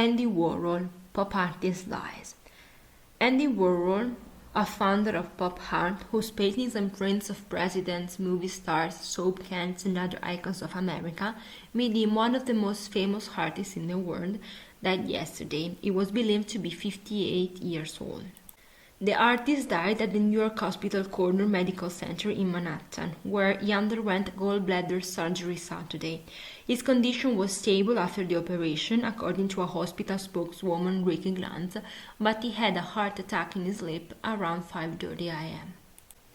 Andy Warhol, pop artist dies. Andy Warhol, a founder of pop art, whose paintings and prints of presidents, movie stars, soap cans, and other icons of America made him one of the most famous artists in the world, died yesterday. He was believed to be 58 years old. The artist died at the New York Hospital Corner Medical Center in Manhattan, where he underwent gallbladder surgery Saturday. His condition was stable after the operation, according to a hospital spokeswoman, Ricky Glantz, but he had a heart attack in his sleep around 5:30 a.m.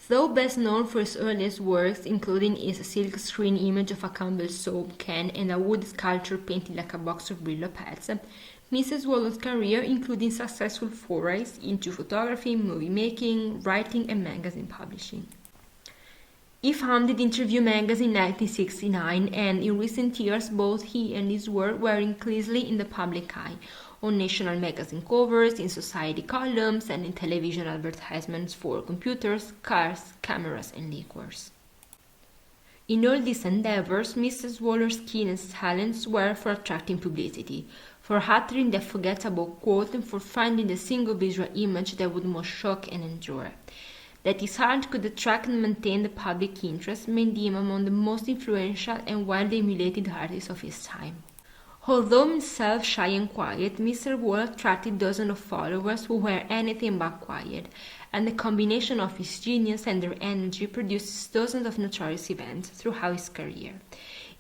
Though best known for his earliest works, including his silkscreen image of a Campbell's soap can and a wood sculpture painted like a box of Brillo pets, Mrs. Warhol's career included successful forays into photography, movie making, writing, and magazine publishing. He founded Interview magazine in 1969, and in recent years both he and his work were increasingly in the public eye, on national magazine covers, in society columns, and in television advertisements for computers, cars, cameras, and liquors. In all these endeavors, Mrs. Warhol's keenest talents were for attracting publicity, for uttering the forgettable quote, and for finding the single visual image that would most shock and endure. That his art could attract and maintain the public interest made him among the most influential and widely emulated artists of his time. Although himself shy and quiet, Mr. Warhol attracted dozens of followers who were anything but quiet, and the combination of his genius and their energy produced dozens of notorious events throughout his career.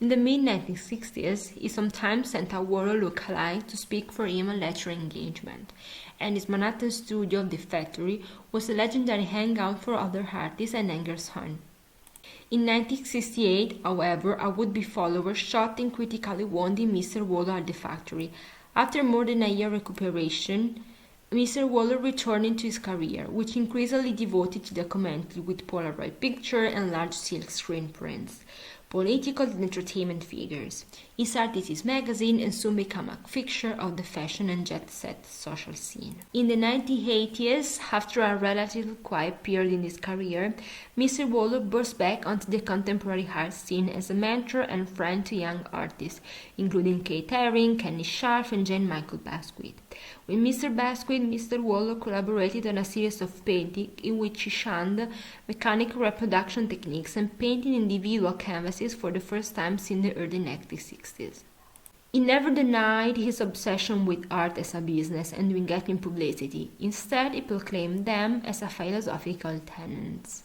In the mid-1960s, he sometimes sent a Warhol look-alike to speak for him at lecture engagement, and his Manhattan studio, The Factory, was a legendary hangout for other artists and hangers-on. In 1968, however, a would-be follower shot and critically wounded Mr. Warhol at The Factory. After more than a year recuperation, Mr. Warhol returned to his career, which increasingly devoted to documentary with Polaroid picture and large silkscreen prints, political and entertainment figures. He started his magazine and soon became a fixture of the fashion and jet-set social scene. In the 1980s, after a relatively quiet period in his career, Mr. Warhol burst back onto the contemporary art scene as a mentor and friend to young artists, including Kate Haring, Kenny Scharf, and Jane Michael Basquiat. With Mr. Basquiat, Mr. Warhol collaborated on a series of paintings in which he shunned mechanical reproduction techniques and painted individual canvases for the first time since the early 1960s. He never denied his obsession with art as a business and with getting publicity. Instead, he proclaimed them as a philosophical tenet.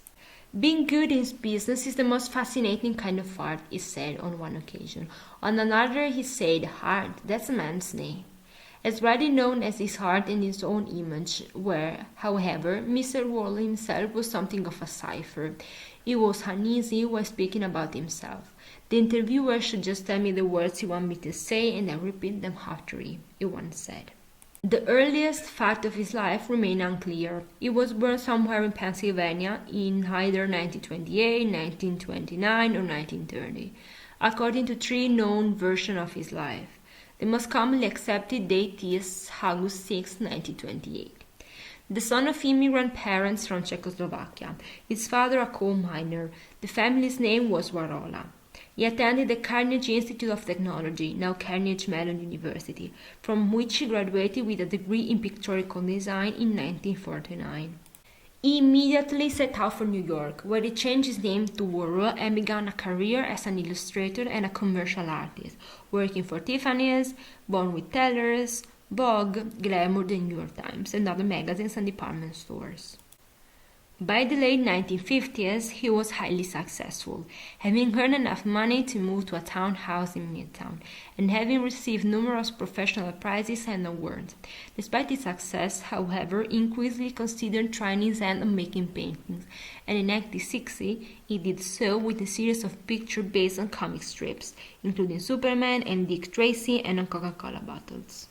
Being good in his business is the most fascinating kind of art, he said on one occasion. On another, he said, art, that's a man's name. As widely known as his art and his own image were, however, Mr. Warhol himself was something of a cipher. He was uneasy while speaking about himself. The interviewer should just tell me the words you want me to say and then repeat them after he once said. The earliest fact of his life remains unclear. He was born somewhere in Pennsylvania in either 1928, 1929, or 1930, according to three known versions of his life. The most commonly accepted date is August 6, 1928. The son of immigrant parents from Czechoslovakia, his father a coal miner. The family's name was Warhol. He attended the Carnegie Institute of Technology, now Carnegie Mellon University, from which he graduated with a degree in pictorial design in 1949. He immediately set out for New York, where he changed his name to Warhol and began a career as an illustrator and a commercial artist, working for Tiffany's, Born with Tellers, Vogue, Glamour, The New York Times, and other magazines and department stores. By the late 1950s, he was highly successful, having earned enough money to move to a townhouse in Midtown, and having received numerous professional prizes and awards. Despite his success, however, he increasingly considered trying his hand on making paintings, and in 1960 he did so with a series of pictures based on comic strips, including Superman and Dick Tracy, and on Coca-Cola bottles.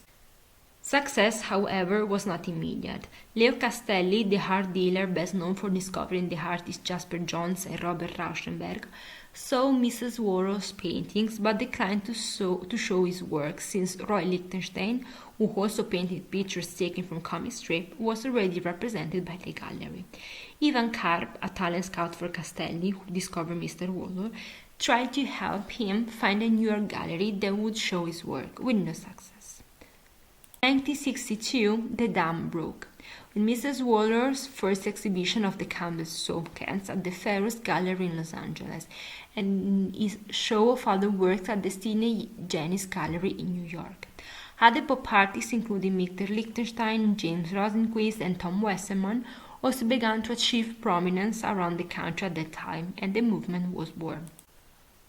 Success, however, was not immediate. Leo Castelli, the art dealer best known for discovering the artists Jasper Johns and Robert Rauschenberg, saw Mrs. Warhol's paintings but declined to show his work since Roy Lichtenstein, who also painted pictures taken from comic strip, was already represented by the gallery. Ivan Karp, a talent scout for Castelli, who discovered Mr. Warhol, tried to help him find a New York gallery that would show his work, with no success. 1962, the dam broke, with Mrs. Waller's first exhibition of the canvas soap cans at the Ferus Gallery in Los Angeles, and his show of other works at the Sidney Janis Gallery in New York. Other pop artists, including Victor Lichtenstein, James Rosenquist, and Tom Westerman, also began to achieve prominence around the country at that time, and the movement was born.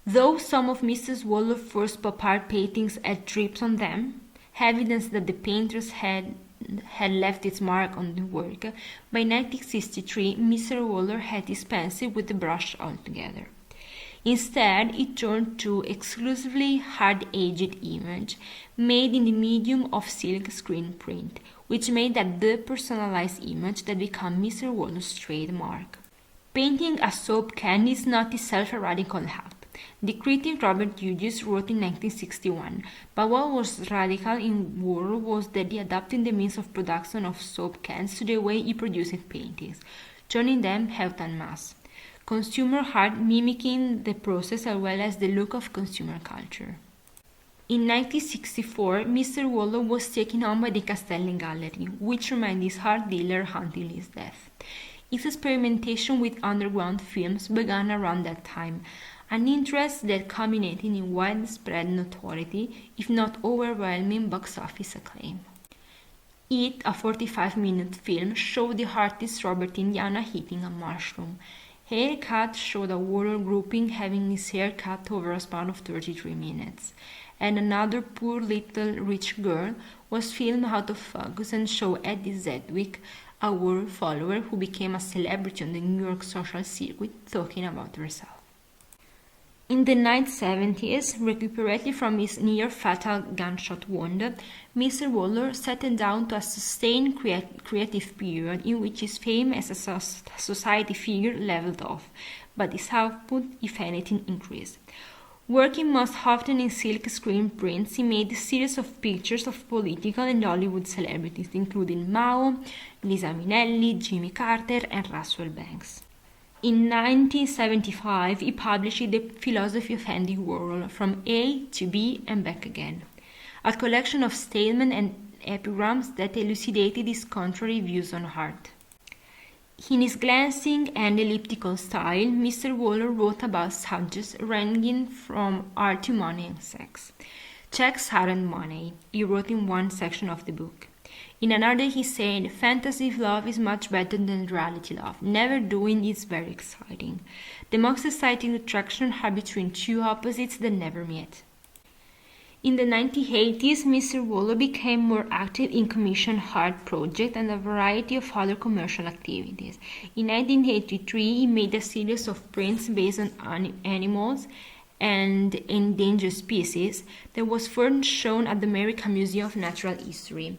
Though some of Mrs. Waller's first pop art paintings had drips on them, evidence that the painter's had left its mark on the work, by 1963 Mr. Waller had dispensed with the brush altogether. Instead, it turned to exclusively hard-edged image, made in the medium of silk screen print, which made that the personalized image that became Mr. Waller's trademark. Painting a soap can is not itself a radical act. The critic Robert Hughes wrote in 1961, but what was radical in Warhol was that he adapted the means of production of soap cans to the way he produced paintings, turning them out en masse. Consumer art mimicking the process as well as the look of consumer culture. In 1964, Mr. Waller was taken on by the Castelli Gallery, which remained his art dealer until his death. His experimentation with underground films began around that time, an interest that culminated in widespread notoriety, if not overwhelming box office acclaim. It, a 45-minute film, showed the artist Robert Indiana eating a mushroom. Haircut showed a warrior grouping having his hair cut over a span of 33 minutes, and another poor little rich girl was filmed out of focus and showed Eddie Zedwick, a war follower who became a celebrity on the New York social circuit, talking about herself. In the 1970s, recuperating from his near-fatal gunshot wound, Mr. Waller settled down to a sustained creative period in which his fame as a society figure leveled off, but his output, if anything, increased. Working most often in silk screen prints, he made a series of pictures of political and Hollywood celebrities, including Mao, Liza Minnelli, Jimmy Carter, and Russell Banks. In 1975, he published The Philosophy of Andy Warhol, From A to B and Back Again, a collection of statements and epigrams that elucidated his contrary views on art. In his glancing and elliptical style, Mr. Waller wrote about subjects ranging from art to money and sex. Checks aren't money, he wrote in one section of the book. In another, he said, fantasy love is much better than reality love. Never doing is very exciting. The most exciting attractions are between two opposites that never meet. In the 1980s, Mr. Waller became more active in commissioned art projects and a variety of other commercial activities. In 1983, he made a series of prints based on animals and endangered species that was first shown at the American Museum of Natural History.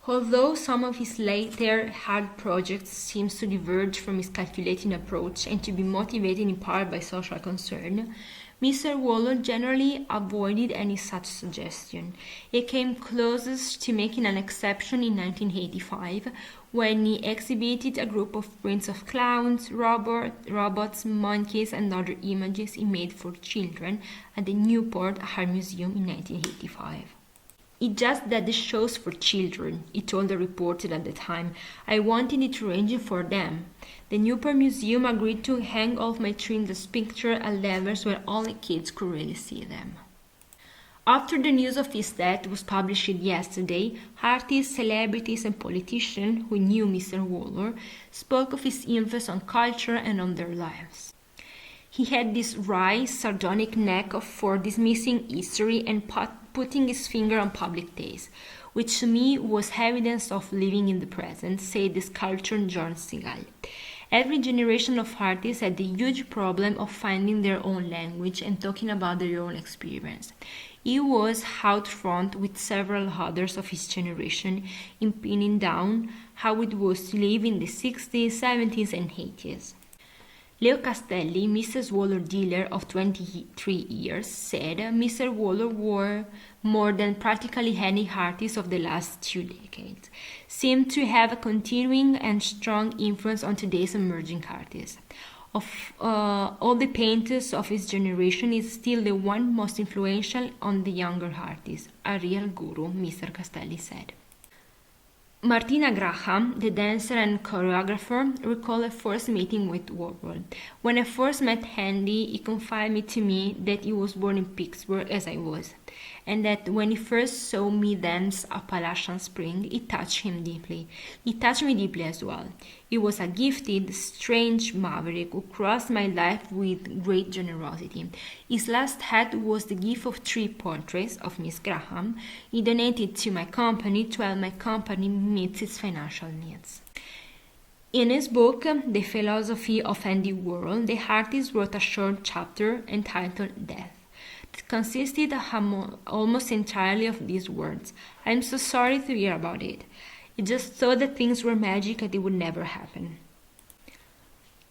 Although some of his later art projects seem to diverge from his calculating approach and to be motivated in part by social concern, Mr. Waller generally avoided any such suggestion. He came closest to making an exception in 1985 when he exhibited a group of prints of clowns, robots, monkeys, and other images he made for children at the Newport Art Museum in 1985. It's just that the show's for children, he told a reporter at the time. I wanted it arranged for them. The Newport Museum agreed to hang all my children's pictures at levels where only kids could really see them. After the news of his death was published yesterday, artists, celebrities, and politicians who knew Mr. Waller spoke of his influence on culture and on their lives. He had this wry, sardonic knack for dismissing history and putting his finger on public taste, which to me was evidence of living in the present, said the sculptor John Segal. Every generation of artists had the huge problem of finding their own language and talking about their own experience. He was out front with several others of his generation in pinning down how it was to live in the 60s, 70s, and 80s. Leo Castelli, Mrs. Waller dealer of 23 years, said Mr. Waller wore more than practically any artist of the last 2 decades, seemed to have a continuing and strong influence on today's emerging artists. Of all the painters of his generation, is still the one most influential on the younger artists, a real guru, Mr. Castelli said. Martina Graham, the dancer and choreographer, recalled a first meeting with Warhol. When I first met Andy, he confided to me that he was born in Pittsburgh as I was, and that when he first saw me dance Appalachian Spring, it touched him deeply. It touched me deeply as well. He was a gifted, strange maverick who crossed my life with great generosity. His last act was the gift of 3 portraits of Miss Graham. He donated to my company to help my company meet its financial needs. In his book, The Philosophy of Andy Warhol, the artist wrote a short chapter entitled Death. It consisted almost entirely of these words. "I'm so sorry to hear about it. I just thought that things were magic and it would never happen."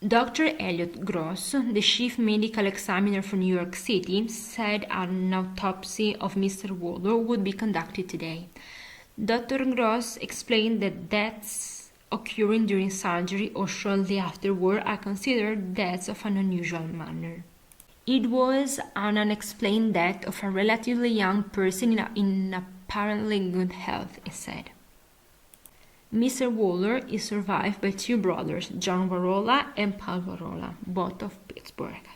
Dr. Elliot Gross, the chief medical examiner for New York City, said an autopsy of Mr. Warhol would be conducted today. Dr. Gross explained that deaths occurring during surgery or shortly afterward are considered deaths of an unusual manner. It was an unexplained death of a relatively young person in apparently good health, he said. Mr. Warhol is survived by 2 brothers, John Warhol and Paul Warhol, both of Pittsburgh.